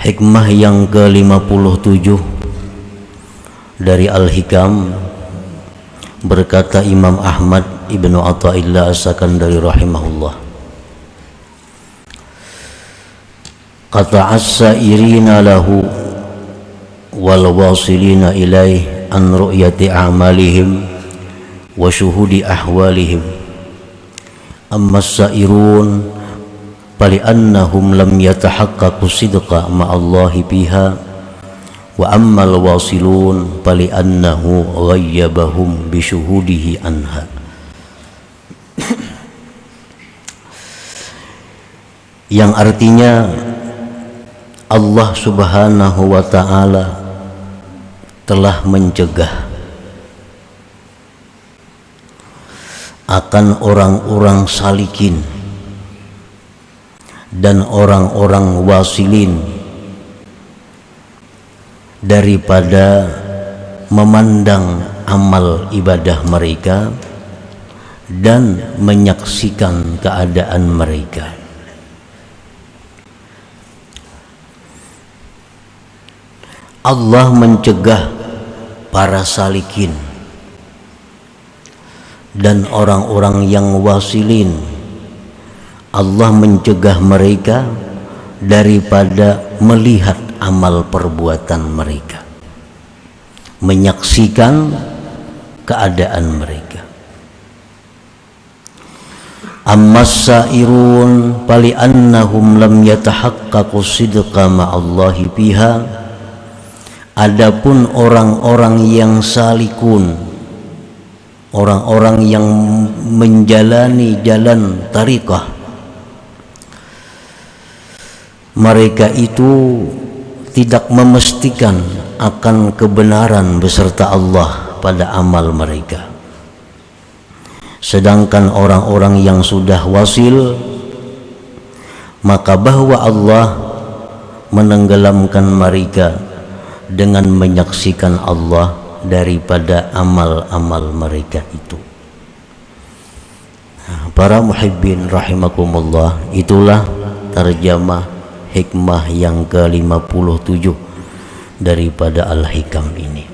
Hikmah yang ke-57 dari Al-Hikam, berkata Imam Ahmad Ibnu Athaillah As-Sakandari rahimahullah, qata'as sairina lahu wal wasilina ilaih an ru'yati a'malihim wa syuhudi ahwalihim, amma sairun fali'annahum lam yatahaqqaqu sidqa ma'allahi biha, wa ammal wasilun fali'annahu ghayyabahum bisyuhudihi anha. Yang artinya Allah subhanahu wa ta'ala telah mencegah akan orang-orang salikin dan orang-orang wasilin daripada memandang amal ibadah mereka dan menyaksikan keadaan mereka. Allah mencegah para salikin dan orang-orang yang wasilin, Allah mencegah mereka daripada melihat amal perbuatan mereka, menyaksikan keadaan mereka. Ammas sairun fali annahum lam yatahaqqaqu sidqa ma'allahi biha. Adapun orang-orang yang salikun, orang-orang yang menjalani jalan tariqah, mereka itu tidak memastikan akan kebenaran beserta Allah pada amal mereka. Sedangkan orang-orang yang sudah wasil, maka bahwa Allah menenggelamkan mereka dengan menyaksikan Allah daripada amal-amal mereka itu. Para muhibbin rahimakumullah, itulah terjemah hikmah yang ke-57 daripada Al-Hikam ini.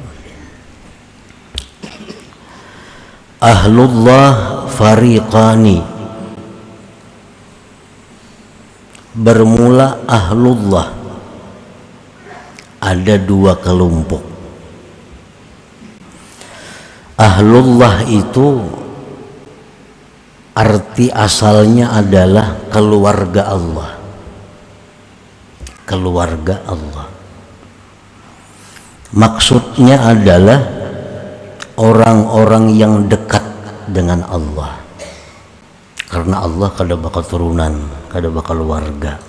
Ahlullah fariqani. Bermula ahlullah, ada dua kelompok. Ahlullah itu arti asalnya adalah keluarga Allah. Keluarga Allah maksudnya adalah orang-orang yang dekat dengan Allah, karena Allah kada bakal turunan, kada bakal keluarga.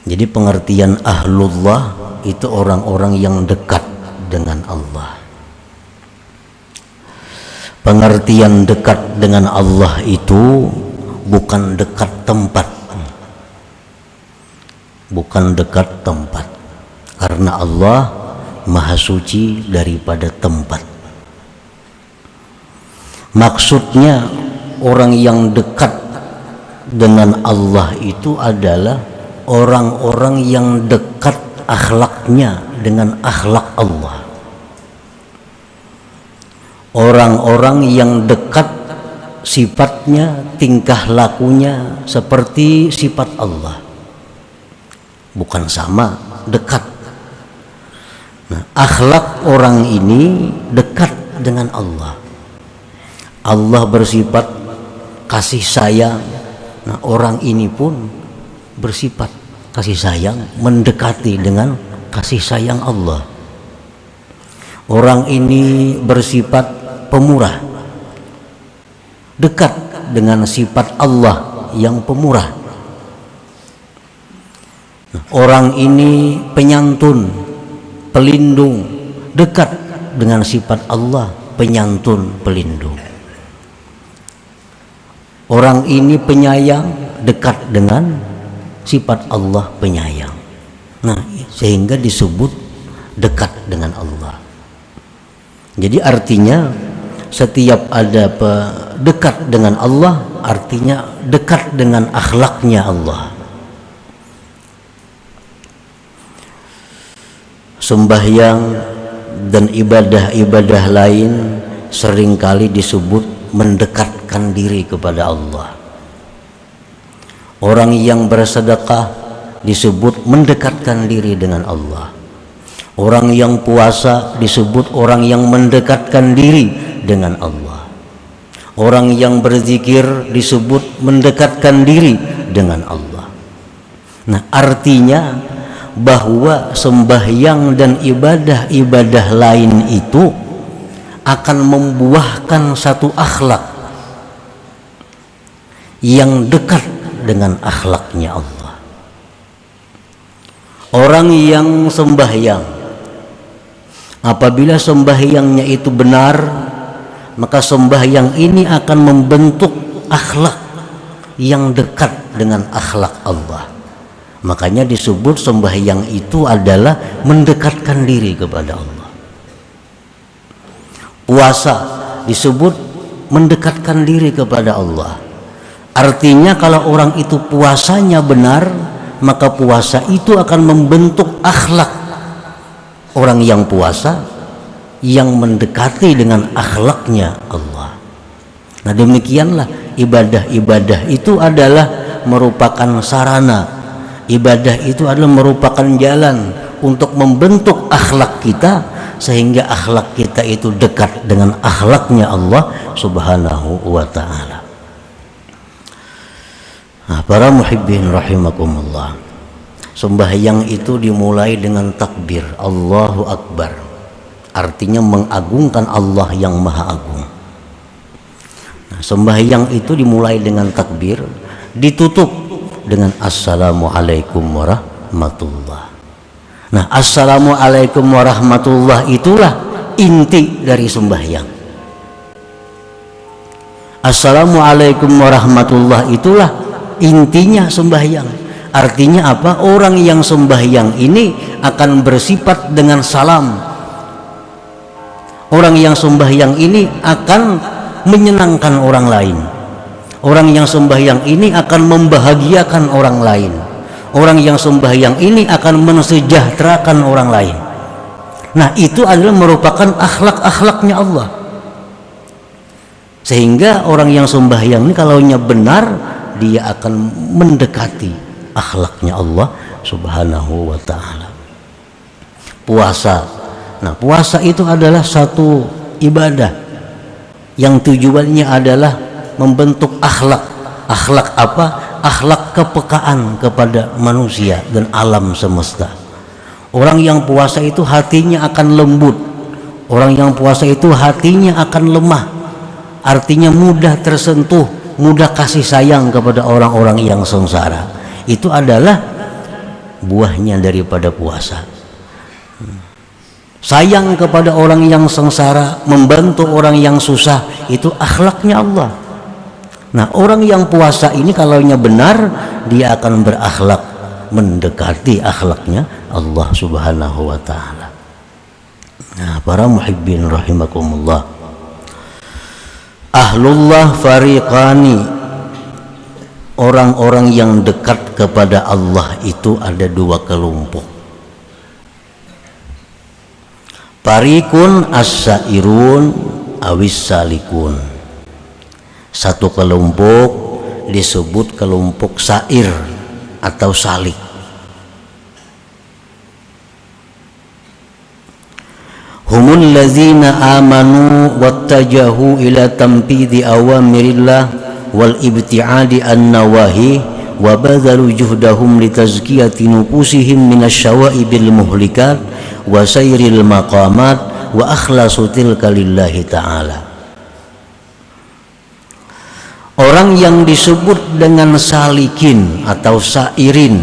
Jadi pengertian ahlullah itu orang-orang yang dekat dengan Allah. Pengertian dekat dengan Allah itu bukan dekat tempat, bukan dekat tempat, karena Allah maha suci daripada tempat. Maksudnya orang yang dekat dengan Allah itu adalah orang-orang yang dekat akhlaknya dengan akhlak Allah, orang-orang yang dekat sifatnya, tingkah lakunya seperti sifat Allah, bukan sama, dekat. Nah, akhlak orang ini dekat dengan Allah. Allah bersifat kasih sayang. Nah, orang ini pun bersifat kasih sayang, mendekati dengan kasih sayang Allah. Orang ini bersifat pemurah, dekat dengan sifat Allah yang pemurah. Orang ini penyantun, pelindung, dekat dengan sifat Allah penyantun, pelindung. Orang ini penyayang, dekat dengan sifat Allah penyayang. Nah, sehingga disebut dekat dengan Allah. Jadi artinya setiap ada dekat dengan Allah, artinya dekat dengan akhlaknya Allah. sembahyang dan ibadah-ibadah lain seringkali disebut mendekatkan diri kepada Allah. Orang yang bersedekah disebut mendekatkan diri dengan Allah. Orang yang puasa disebut orang yang mendekatkan diri dengan Allah. Orang yang berzikir disebut mendekatkan diri dengan Allah. Nah, artinya bahwa sembahyang dan ibadah-ibadah lain itu akan membuahkan satu akhlak yang dekat dengan akhlaknya Allah. Orang yang sembahyang, apabila sembahyangnya itu benar, maka sembahyang ini akan membentuk akhlak yang dekat dengan akhlak Allah. Makanya disebut sembahyang itu adalah mendekatkan diri kepada Allah. Puasa disebut mendekatkan diri kepada Allah. Artinya kalau orang itu puasanya benar, maka puasa itu akan membentuk akhlak orang yang puasa yang mendekati dengan akhlaknya Allah. Nah, demikianlah ibadah-ibadah itu adalah merupakan sarana, ibadah itu adalah merupakan jalan untuk membentuk akhlak kita sehingga akhlak kita itu dekat dengan akhlaknya Allah Subhanahu wa ta'ala. Nah, para muhibbin rahimakumullah, sembahyang itu dimulai dengan takbir Allahu Akbar, artinya mengagungkan Allah yang maha agung. Nah, sembahyang itu dimulai dengan takbir, ditutup dengan assalamualaikum warahmatullah. Nah, assalamualaikum warahmatullah itulah inti dari sembahyang. Assalamualaikum warahmatullah itulah intinya sembahyang. Artinya apa? Orang yang sembahyang ini akan bersifat dengan salam. Orang yang sembahyang ini akan menyenangkan orang lain. Orang yang sembahyang ini akan membahagiakan orang lain. Orang yang sembahyang ini akan mensejahterakan orang lain. Nah, itu adalah merupakan akhlak-akhlaknya Allah. Sehingga orang yang sembahyang ini kalaunya benar, dia akan mendekati akhlaknya Allah Subhanahu wa ta'ala. Puasa. Nah, puasa itu adalah satu ibadah yang tujuannya adalah membentuk akhlak. Akhlak apa? Akhlak kepekaan kepada manusia dan alam semesta. Orang yang puasa itu hatinya akan lembut. Orang yang puasa itu hatinya akan lemah. Artinya mudah tersentuh, mudah kasih sayang kepada orang-orang yang sengsara. Itu adalah buahnya daripada puasa. Sayang kepada orang yang sengsara, membantu orang yang susah, itu akhlaknya Allah. Nah, orang yang puasa ini kalaunya benar, dia akan berakhlak mendekati akhlaknya Allah Subhanahu wa ta'ala. Nah, para muhibbin rahimakumullah, ahlullah fariqani, orang-orang yang dekat kepada Allah itu ada dua kelompok. Fariqun as-sairun awis salikun. Satu kelompok disebut kelompok sair atau salik. Humul ladzina amanu wattajahu ila tanfidhi awamirillah wal ibtiadi an nawahi wa badhalu juhdahum litazkiyati nufusihim minasyawa'ibil muhlikat wa sayril maqamat wa akhlasu tilka lillahi ta'ala. Orang yang disebut dengan salikin atau sairin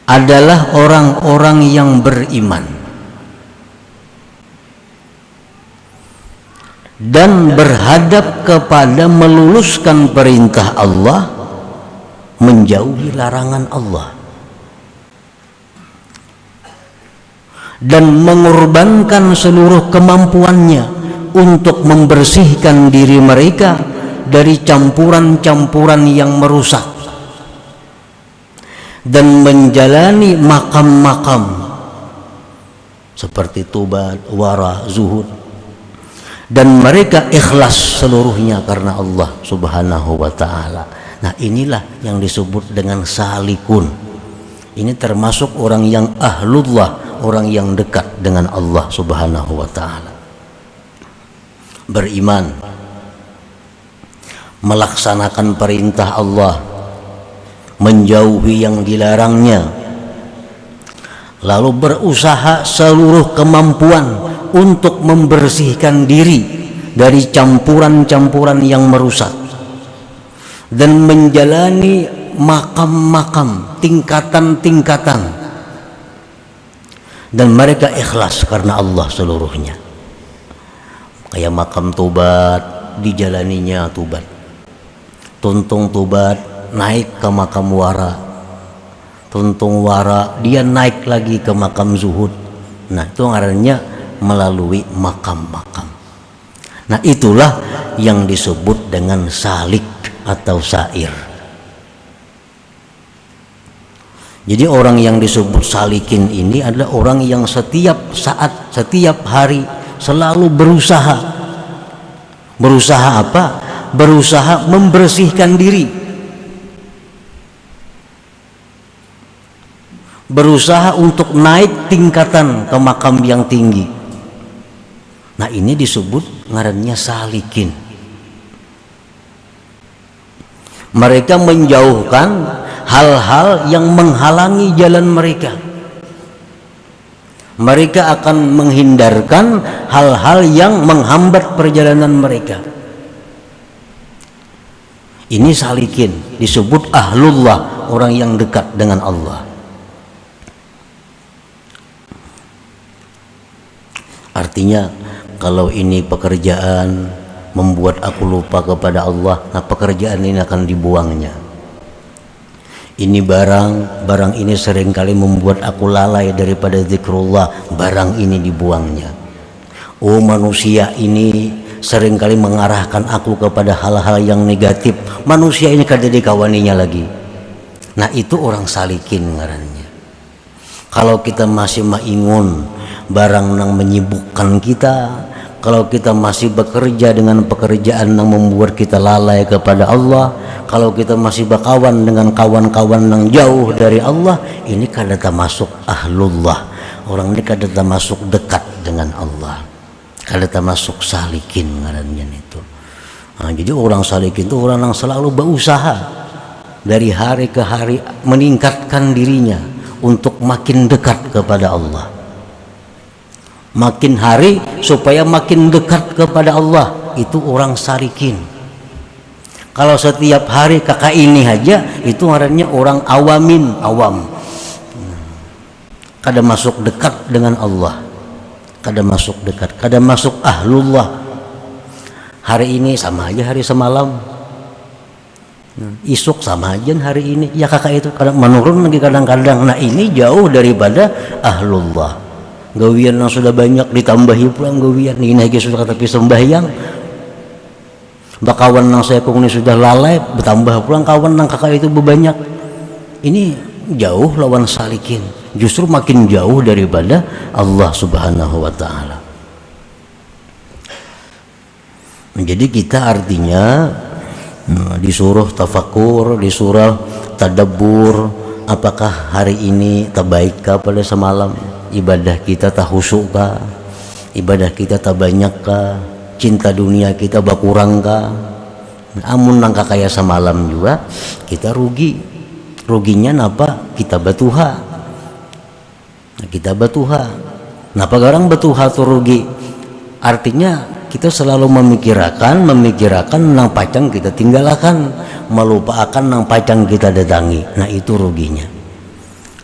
adalah orang-orang yang beriman dan berhadap kepada meluluskan perintah Allah, menjauhi larangan Allah, dan mengorbankan seluruh kemampuannya untuk membersihkan diri mereka dari campuran-campuran yang merusak dan menjalani makam-makam seperti tobat, wara, zuhud, dan mereka ikhlas seluruhnya karena Allah Subhanahu wa taala. Nah, inilah yang disebut dengan salikun. Ini termasuk orang yang ahlullah, orang yang dekat dengan Allah Subhanahu wa taala. Beriman, melaksanakan perintah Allah, menjauhi yang dilarangnya, lalu berusaha seluruh kemampuan untuk membersihkan diri dari campuran-campuran yang merusak, dan menjalani makam-makam, tingkatan-tingkatan, dan mereka ikhlas karena Allah seluruhnya. Kayak makam tobat, dijalaninya tobat. Tuntung tobat, naik ke makam wara. Tuntung wara, dia naik lagi ke makam zuhud. Nah, itu ngarannya melalui makam-makam. Nah, itulah yang disebut dengan salik atau sair. Jadi orang yang disebut salikin ini adalah orang yang setiap saat, setiap hari selalu berusaha. Berusaha apa? Berusaha membersihkan diri, berusaha untuk naik tingkatan ke makam yang tinggi. Nah, ini disebut ngarannya salikin. Mereka menjauhkan hal-hal yang menghalangi jalan mereka. Mereka akan menghindarkan hal-hal yang menghambat perjalanan mereka. Ini salikin, disebut ahlullah, orang yang dekat dengan Allah. Artinya, kalau ini pekerjaan membuat aku lupa kepada Allah, nah pekerjaan ini akan dibuangnya. Ini barang ini seringkali membuat aku lalai daripada zikrullah, barang ini dibuangnya. Oh, manusia ini seringkali mengarahkan aku kepada hal-hal yang negatif, manusia ini kada dikawaninya lagi. Nah, itu orang salikin ngarannya. Kalau kita masih maingun barang yang menyibukkan kita, kalau kita masih bekerja dengan pekerjaan yang membuat kita lalai kepada Allah, kalau kita masih berkawan dengan kawan-kawan yang jauh dari Allah, ini kada termasuk ahlullah. Orang ini kada termasuk dekat dengan Allah, kada termasuk salikin ngarannya itu. Nah, jadi orang salikin itu orang yang selalu berusaha dari hari ke hari meningkatkan dirinya untuk makin dekat kepada Allah. Makin hari supaya makin dekat kepada Allah, itu orang salikin. Kalau setiap hari kakak ini aja, itu ngarannya orang awam. Kada masuk dekat dengan Allah, kada masuk dekat, kada masuk ahlullah. Hari ini sama aja hari semalam, isuk sama aja hari ini. Ya kakak itu kadang menurun lagi kadang-kadang. Nah, ini jauh daripada ahlullah. Gawian yang sudah banyak ditambahi pulang gawian ini lagi sudah tapi sembahyang. Bakawan yang saya ini sudah lalai, bertambah pulang kawan yang kakak itu berbanyak. Ini jauh lawan salikin, justru makin jauh daripada Allah Subhanahu wa taala. Jadi kita artinya disuruh tafakur, disuruh tadabbur. Apakah hari ini terbaik kah pada semalam? Ibadah kita tak khusyuk kah? Ibadah kita tak banyak kah? Cinta dunia kita berkurang kah? Amun nangka kaya semalam juga kita rugi. Ruginya napa? Kita batuha. Kita batuha. Napa garang batuha tuh rugi? Artinya kita selalu memikirkan nang pacang kita tinggalkan, melupakan nang pacang kita datangi. Nah, itu ruginya.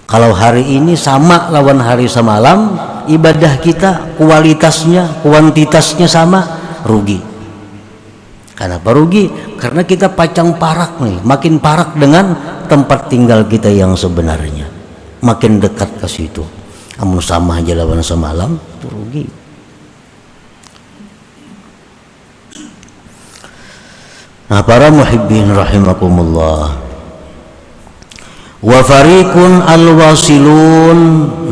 Kalau hari ini sama lawan hari semalam, ibadah kita kualitasnya, kuantitasnya sama, rugi. Kenapa rugi? Karena kita pacang parak nih, makin parak dengan tempat tinggal kita yang sebenarnya, makin dekat ke situ. Amun sama aja lawan semalam, itu rugi. Nah, para muhibbin rahimakumullah, Wa fariqun al-wasilun.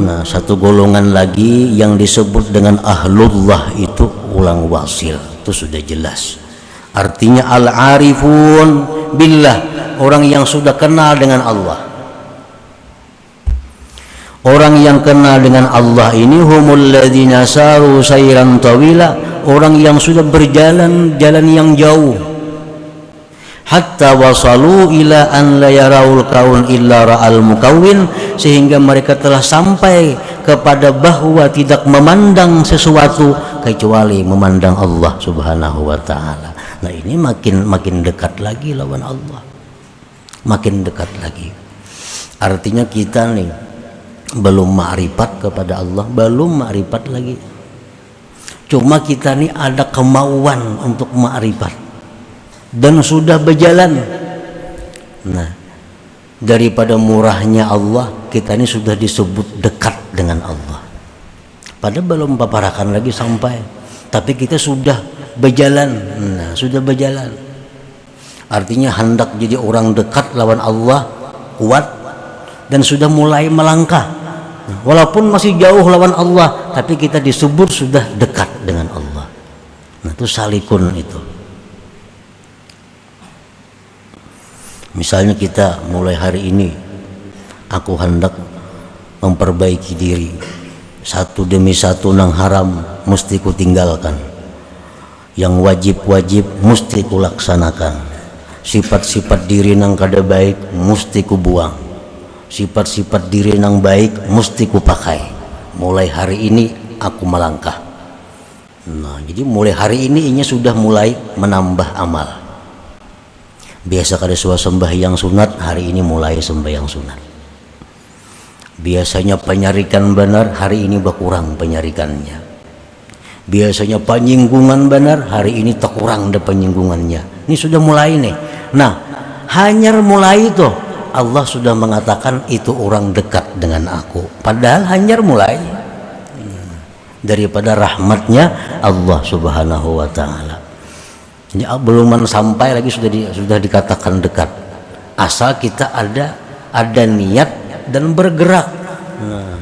Nah, satu golongan lagi yang disebut dengan ahlullah itu ulang wasil. Itu sudah jelas. Artinya al-arifun billah, orang yang sudah kenal dengan Allah. Orang yang kenal dengan Allah ini humul ladzina saru sayran tawila, orang yang sudah berjalan jalan yang jauh. Hatta wasalu ila an la yaraul kaun illa ra'al mukawwin, sehingga mereka telah sampai kepada bahwa tidak memandang sesuatu kecuali memandang Allah Subhanahu wa taala. Nah, ini makin dekat lagi lawan Allah. Makin dekat lagi. Artinya kita nih belum ma'rifat kepada Allah, belum ma'rifat lagi. Cuma kita nih ada kemauan untuk ma'rifat dan sudah berjalan. Nah, daripada murahnya Allah, kita ini sudah disebut dekat dengan Allah. Padahal belum paparakan lagi sampai, tapi kita sudah berjalan. Nah, sudah berjalan. Artinya hendak jadi orang dekat lawan Allah, kuat, dan sudah mulai melangkah. Nah, walaupun masih jauh lawan Allah, tapi kita disebut sudah dekat dengan Allah. Nah, itu salikun itu. Misalnya kita mulai hari ini, aku hendak memperbaiki diri, satu demi satu nang haram mesti ku tinggalkan, yang wajib-wajib mesti ku laksanakan, sifat-sifat diri nang kada baik mesti ku buang, sifat-sifat diri nang baik mesti ku pakai. Mulai hari ini aku melangkah. Nah, jadi mulai hari ini sudah mulai menambah amal. Biasa kada sembahyang sunat, hari ini mulai sembahyang sunat. Biasanya penyarikan benar, hari ini berkurang penyarikannya. Biasanya penyinggungan benar, hari ini terkurang ada penyinggungannya. Ini sudah mulai nih. Nah, hanya mulai itu Allah sudah mengatakan itu orang dekat dengan aku. Padahal hanya mulai daripada rahmatnya Allah Subhanahu wa taala. Jadi belum sampai lagi sudah dikatakan dekat. Asal kita ada niat dan bergerak. Nah,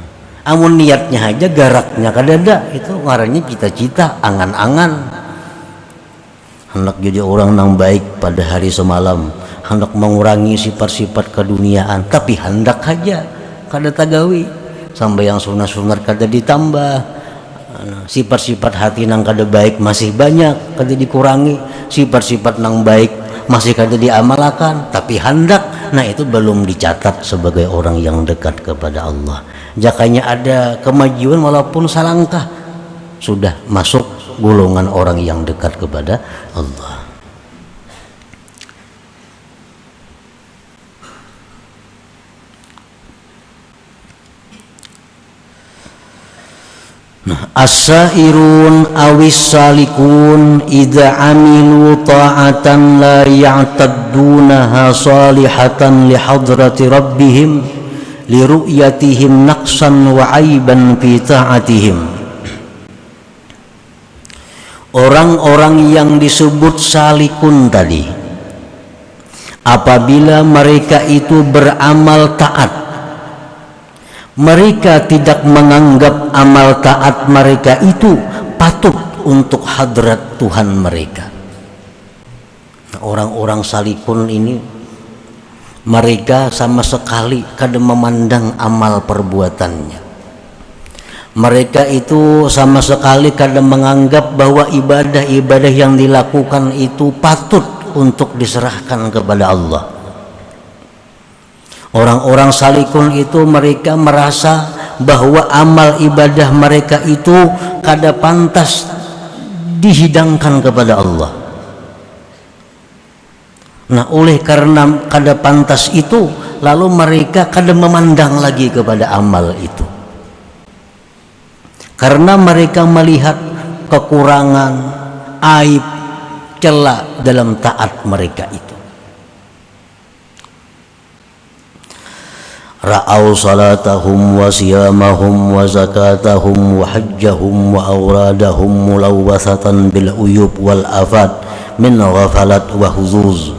amun niatnya aja, geraknya kada ada, itu ngarannya cita-cita, angan-angan. Hendak jadi orang yang baik pada hari semalam, hendak mengurangi sifat-sifat keduniaan, tapi hendak aja kada tagawi. Sampai yang sunat-sunat kada ditambah. Sifat-sifat hati nang kada baik masih banyak, kada dikurangi. Sifat-sifat nang baik masih kada diamalkan, tapi hendak. Nah, itu belum dicatat sebagai orang yang dekat kepada Allah. Jakanya ada kemajuan walaupun salangkah, sudah masuk golongan orang yang dekat kepada Allah. As-sairun awis salikun idza amilu ta'atan la ya'taddunaha salihatan li hadrati rabbihim li ru'yatihim naqsan wa aiban fi ta'atihim. Orang-orang yang disebut salikun tadi, apabila mereka itu beramal taat, mereka tidak menganggap amal taat mereka itu patut untuk hadrat Tuhan mereka. Orang-orang salikun ini, mereka sama sekali kada memandang amal perbuatannya. Mereka itu sama sekali kada menganggap bahwa ibadah-ibadah yang dilakukan itu patut untuk diserahkan kepada Allah. Orang-orang salikun itu mereka merasa bahwa amal ibadah mereka itu kada pantas dihidangkan kepada Allah. Nah, oleh karena kada pantas itu, lalu mereka kada memandang lagi kepada amal itu. Karena mereka melihat kekurangan, aib, celah dalam taat mereka itu. Ra'au salatahum wa siyamahum wa zakatahum wa hajjahum wa awradahum mulawwathatan bil uyub wal afat min ghafalat wa huzuz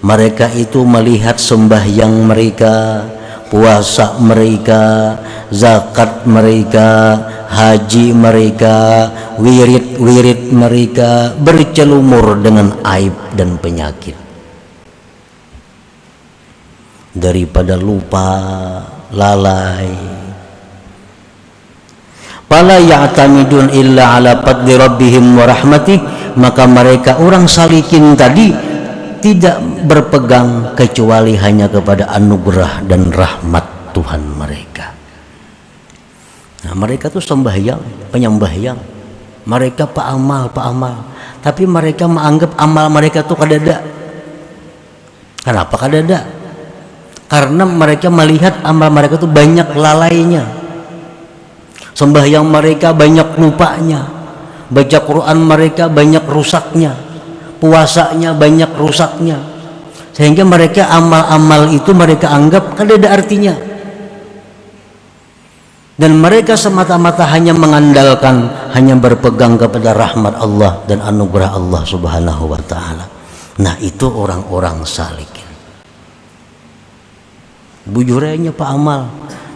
Mereka itu melihat sembahyang mereka, puasa mereka, zakat mereka, haji mereka, wirid mereka bercelumur dengan aib dan penyakit. Daripada lupa, lalai, fala ya'tamidun illa ala fadli rabbihim wa rahmatih, maka mereka orang salikin tadi tidak berpegang kecuali hanya kepada anugerah dan rahmat Tuhan mereka. Nah, mereka tuh sembahyang, penyembahyang, mereka paamal, tapi mereka menganggap amal mereka tuh kadada. Kenapa kadada? Karena mereka melihat amal mereka tuh banyak lalainya. Sembahyang mereka banyak lupanya, baca Quran mereka banyak rusaknya, puasanya banyak rusaknya, sehingga mereka amal-amal itu mereka anggap kan ada artinya, dan mereka semata-mata hanya mengandalkan, hanya berpegang kepada rahmat Allah dan anugerah Allah Subhanahu wa ta'ala. Nah, itu orang-orang salikin. Bujurnya Pak Amal,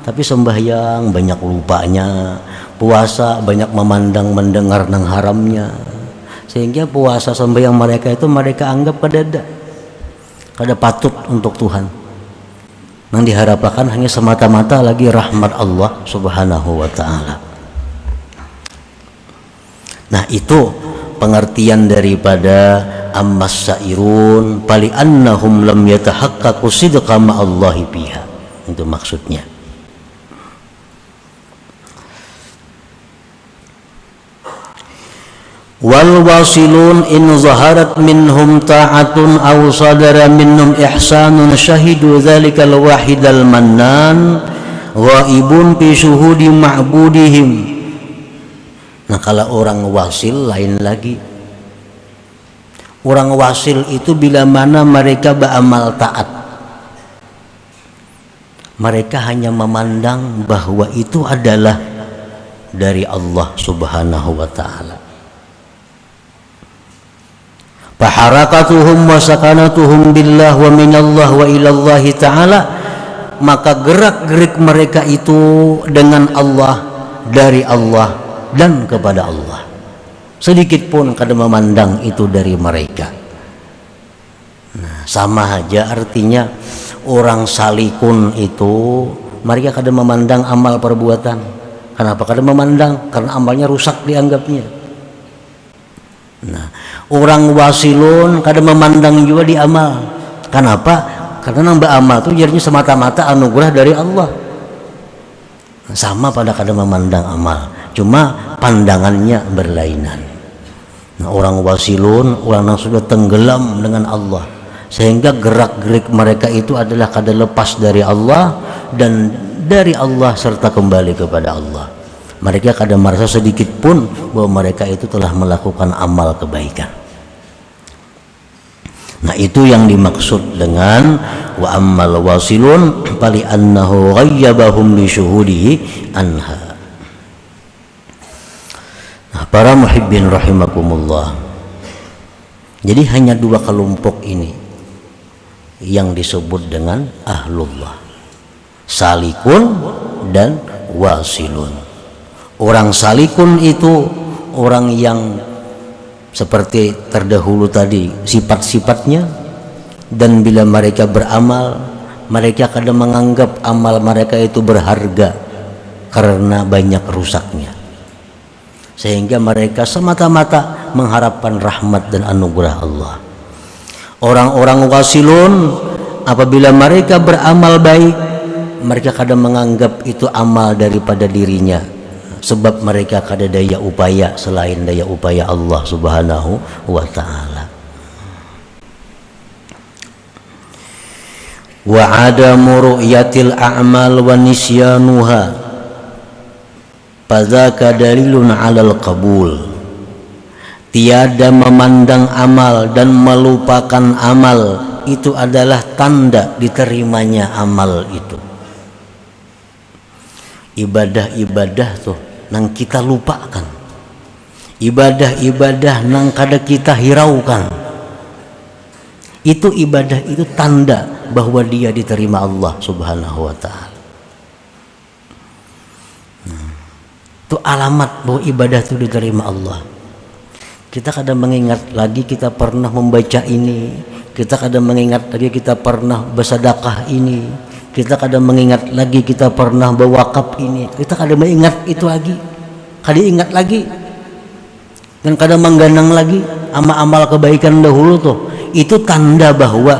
tapi sembahyang banyak lupanya, puasa banyak memandang mendengar nang haramnya, sehingga puasa sembahyang mereka itu mereka anggap kada patut untuk Tuhan. Yang diharapkan hanya semata-mata lagi rahmat Allah Subhanahu wa ta'ala. Nah, itu pengertian daripada ammas sairun pali annahum lam yatahaqqaqu sidqa ma'allahi biha. Itu maksudnya. Wal wasilun in zaharat minhum ta'atun aw sadara minhum ihsanun syahidu dzalikal wahidal mannan ghaibun fi syuhudi ma'budihim. Nah, kalau orang wasil lain lagi. Orang wasil itu bila mana mereka beramal taat, mereka hanya memandang bahwa itu adalah dari Allah Subhanahu wa ta'ala. Faharakatuhum wa sakanatuhum billah wa minallah wa ilallah ta'ala, maka gerak-gerik mereka itu dengan Allah, dari Allah dan kepada Allah. Sedikit pun kada memandang itu dari mereka. Nah, sama aja artinya orang salikun itu mereka kada memandang amal perbuatan. Kenapa kada memandang? Karena amalnya rusak dianggapnya. Nah, orang wasilun kada memandang juga di amal. Kenapa? Karena nambah amal itu jadinya semata-mata anugerah dari Allah. Sama pada kada memandang amal, cuma pandangannya berlainan. Nah, orang wasilun, orang yang sudah tenggelam dengan Allah, sehingga gerak-gerik mereka itu adalah kada lepas dari Allah dan dari Allah serta kembali kepada Allah. Mereka kada merasa sedikit pun bahwa mereka itu telah melakukan amal kebaikan. Nah, itu yang dimaksud dengan wa ammal wasilun fali annahu ghayyabahum bi syuhudihi anha. Nah, para muhibbin rahimakumullah, jadi hanya dua kelompok ini yang disebut dengan ahlullah, salikun dan wasilun. Orang salikun itu orang yang seperti terdahulu tadi sifat-sifatnya, dan bila mereka beramal mereka kadang menganggap amal mereka itu berharga karena banyak rusaknya, sehingga mereka semata-mata mengharapkan rahmat dan anugerah Allah. Orang-orang wasilun apabila mereka beramal baik, mereka kadang menganggap itu amal daripada dirinya, sebab mereka kada daya upaya selain daya upaya Allah Subhanahu wa ta'ala. Wa adamu ru'yatil a'mal wa nisyanuha fadzaka dalilun 'alal qabul. Tiada memandang amal dan melupakan amal itu adalah tanda diterimanya amal itu. Ibadah-ibadah tuh nang kita lupakan, ibadah-ibadah nang kada kita hiraukan, Itu ibadah, itu tanda bahwa dia diterima Allah Subhanahu wa ta'ala. Itu alamat bahwa ibadah itu diterima Allah. Kita kadang mengingat lagi kita pernah membaca ini, kita kadang mengingat lagi kita pernah bersedekah ini, kita kadang mengingat lagi kita pernah berwakaf ini, kita kadang mengingat itu lagi, kadang ingat lagi, dan kadang menggandeng lagi amal-amal kebaikan dahulu tuh. Itu tanda bahwa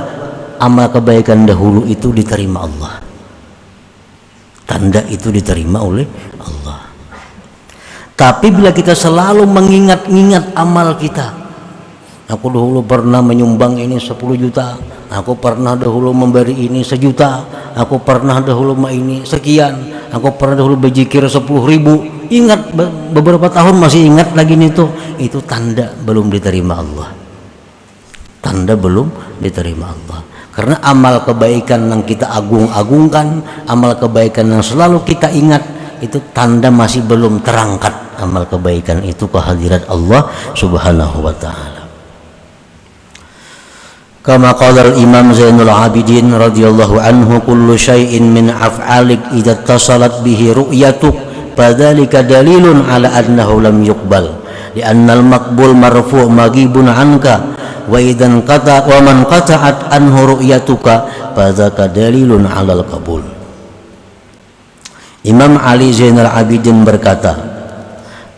amal kebaikan dahulu itu diterima Allah. Tanda itu diterima oleh Allah. Tapi bila kita selalu mengingat-ingat amal kita, aku dahulu pernah menyumbang ini 10 juta, aku pernah dahulu memberi ini 1 juta, aku pernah dahulu ini sekian, aku pernah dahulu berzikir 10.000, ingat beberapa tahun masih ingat lagi itu tanda belum diterima Allah. Tanda belum diterima Allah. Karena amal kebaikan yang kita agung-agungkan, amal kebaikan yang selalu kita ingat, itu tanda masih belum terangkat amal kebaikan itu ke hadirat Allah Subhanahu wa ta'ala. Kama qala al-Imam Zainul Abidin radhiyallahu anhu, kullu syai'in min af'alik idza tasalat bihi ru'yatuk fadzalika dalilun ala annahu lam yuqbal li'anna al-maqbul marfu' maghibun anka wa idzan qata wa man qata'at anhu ru'yatuka fadzaka dalilun 'alal qabul. Imam Ali Zainal Abidin berkata,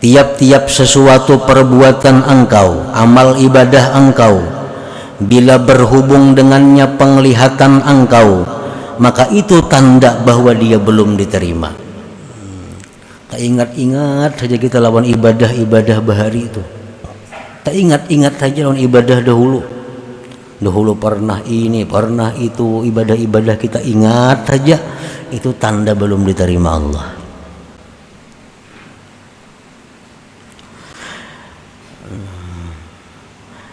tiap-tiap sesuatu perbuatan engkau, amal ibadah engkau, bila berhubung dengannya penglihatan engkau, maka itu tanda bahwa dia belum diterima. Tak ingat-ingat saja kita lawan ibadah-ibadah bahari itu. Tak ingat-ingat saja lawan ibadah dahulu. Dahulu pernah ini, pernah itu, ibadah-ibadah kita ingat saja, itu tanda belum diterima Allah.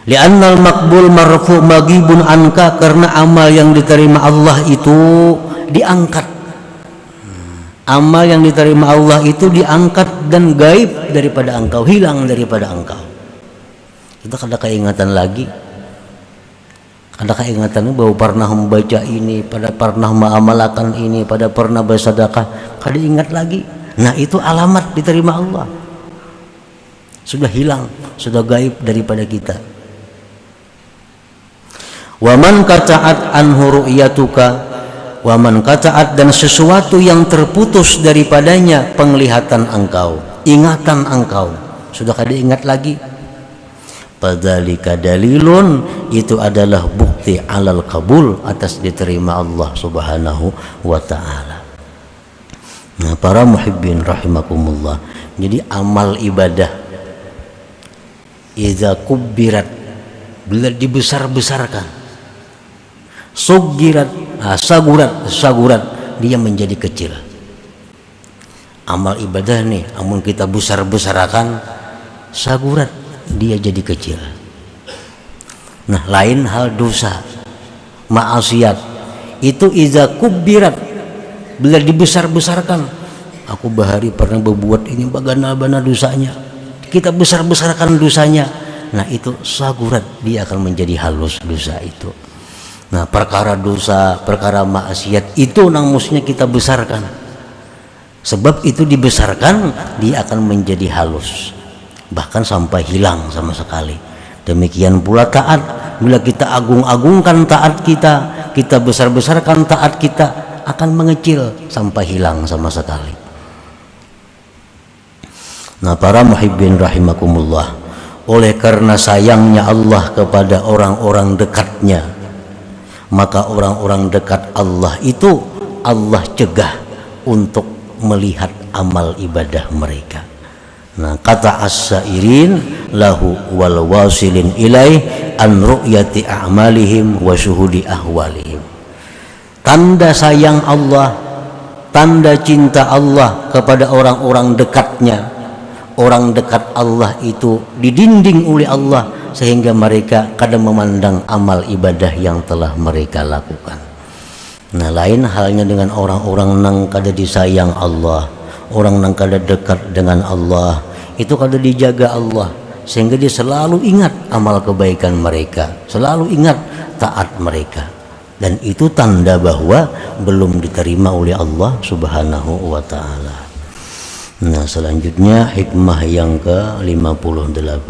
Li'annal maqbul marfu' maghibun anka, karena amal yang diterima Allah itu diangkat. Amal yang diterima Allah itu diangkat dan gaib daripada engkau, hilang daripada engkau. Kita kada keingatan lagi, kada keingatan bahwa pernah membaca ini, pada pernah mengamalkan ini, pada pernah bersedekah, kada ingat lagi. Nah itu alamat diterima Allah. Sudah hilang, sudah gaib daripada kita. Waman kata'at anhu ru'yatuka, waman kata'at, dan sesuatu yang terputus daripadanya penglihatan engkau, ingatan engkau, sudah kada ingat lagi. Fadzalika dalilun, itu adalah bukti alal qabul, atas diterima Allah Subhanahu wa ta'ala. Nah para muhibbin rahimakumullah, jadi amal ibadah idza kubbirat, bila dibesar-besarkan, sugirat, sagurat, dia menjadi kecil. Amal ibadah nih, amun kita besar-besarkan, sagurat, dia jadi kecil. Nah lain hal dosa, maksiat, itu iza kubbirat, bila dibesar-besarkan. Aku bahari pernah berbuat ini, bagaimana dosanya, kita besar-besarkan dosanya. Nah itu sagurat, dia akan menjadi halus dosa itu. Nah perkara dosa, perkara maksiat itu nang mestinya kita besarkan, sebab itu dibesarkan dia akan menjadi halus, bahkan sampai hilang sama sekali. Demikian pula taat, bila kita agung-agungkan taat kita, kita besar-besarkan taat kita, akan mengecil sampai hilang sama sekali. Nah para muhibbin rahimakumullah, oleh karena sayangnya Allah kepada orang-orang dekatnya, maka orang-orang dekat Allah itu Allah cegah untuk melihat amal ibadah mereka. Nah kata as-sairin lahu wal wasilin ilaih an ru'yati a'malihim wa syuhudi ahwalihim. Tanda sayang Allah, tanda cinta Allah kepada orang-orang dekatnya. Orang dekat Allah itu didinding oleh Allah, sehingga mereka kadang memandang amal ibadah yang telah mereka lakukan. Nah lain halnya dengan orang-orang nang kada disayang Allah, orang nang kada dekat dengan Allah, itu kada dijaga Allah, sehingga dia selalu ingat amal kebaikan mereka, selalu ingat taat mereka, dan itu tanda bahwa belum diterima oleh Allah Subhanahu wa taala. Nah, selanjutnya hikmah yang ke-58.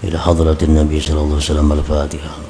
Ila hadratin Nabi sallallahu alaihi wasallam, Al-Fatihah.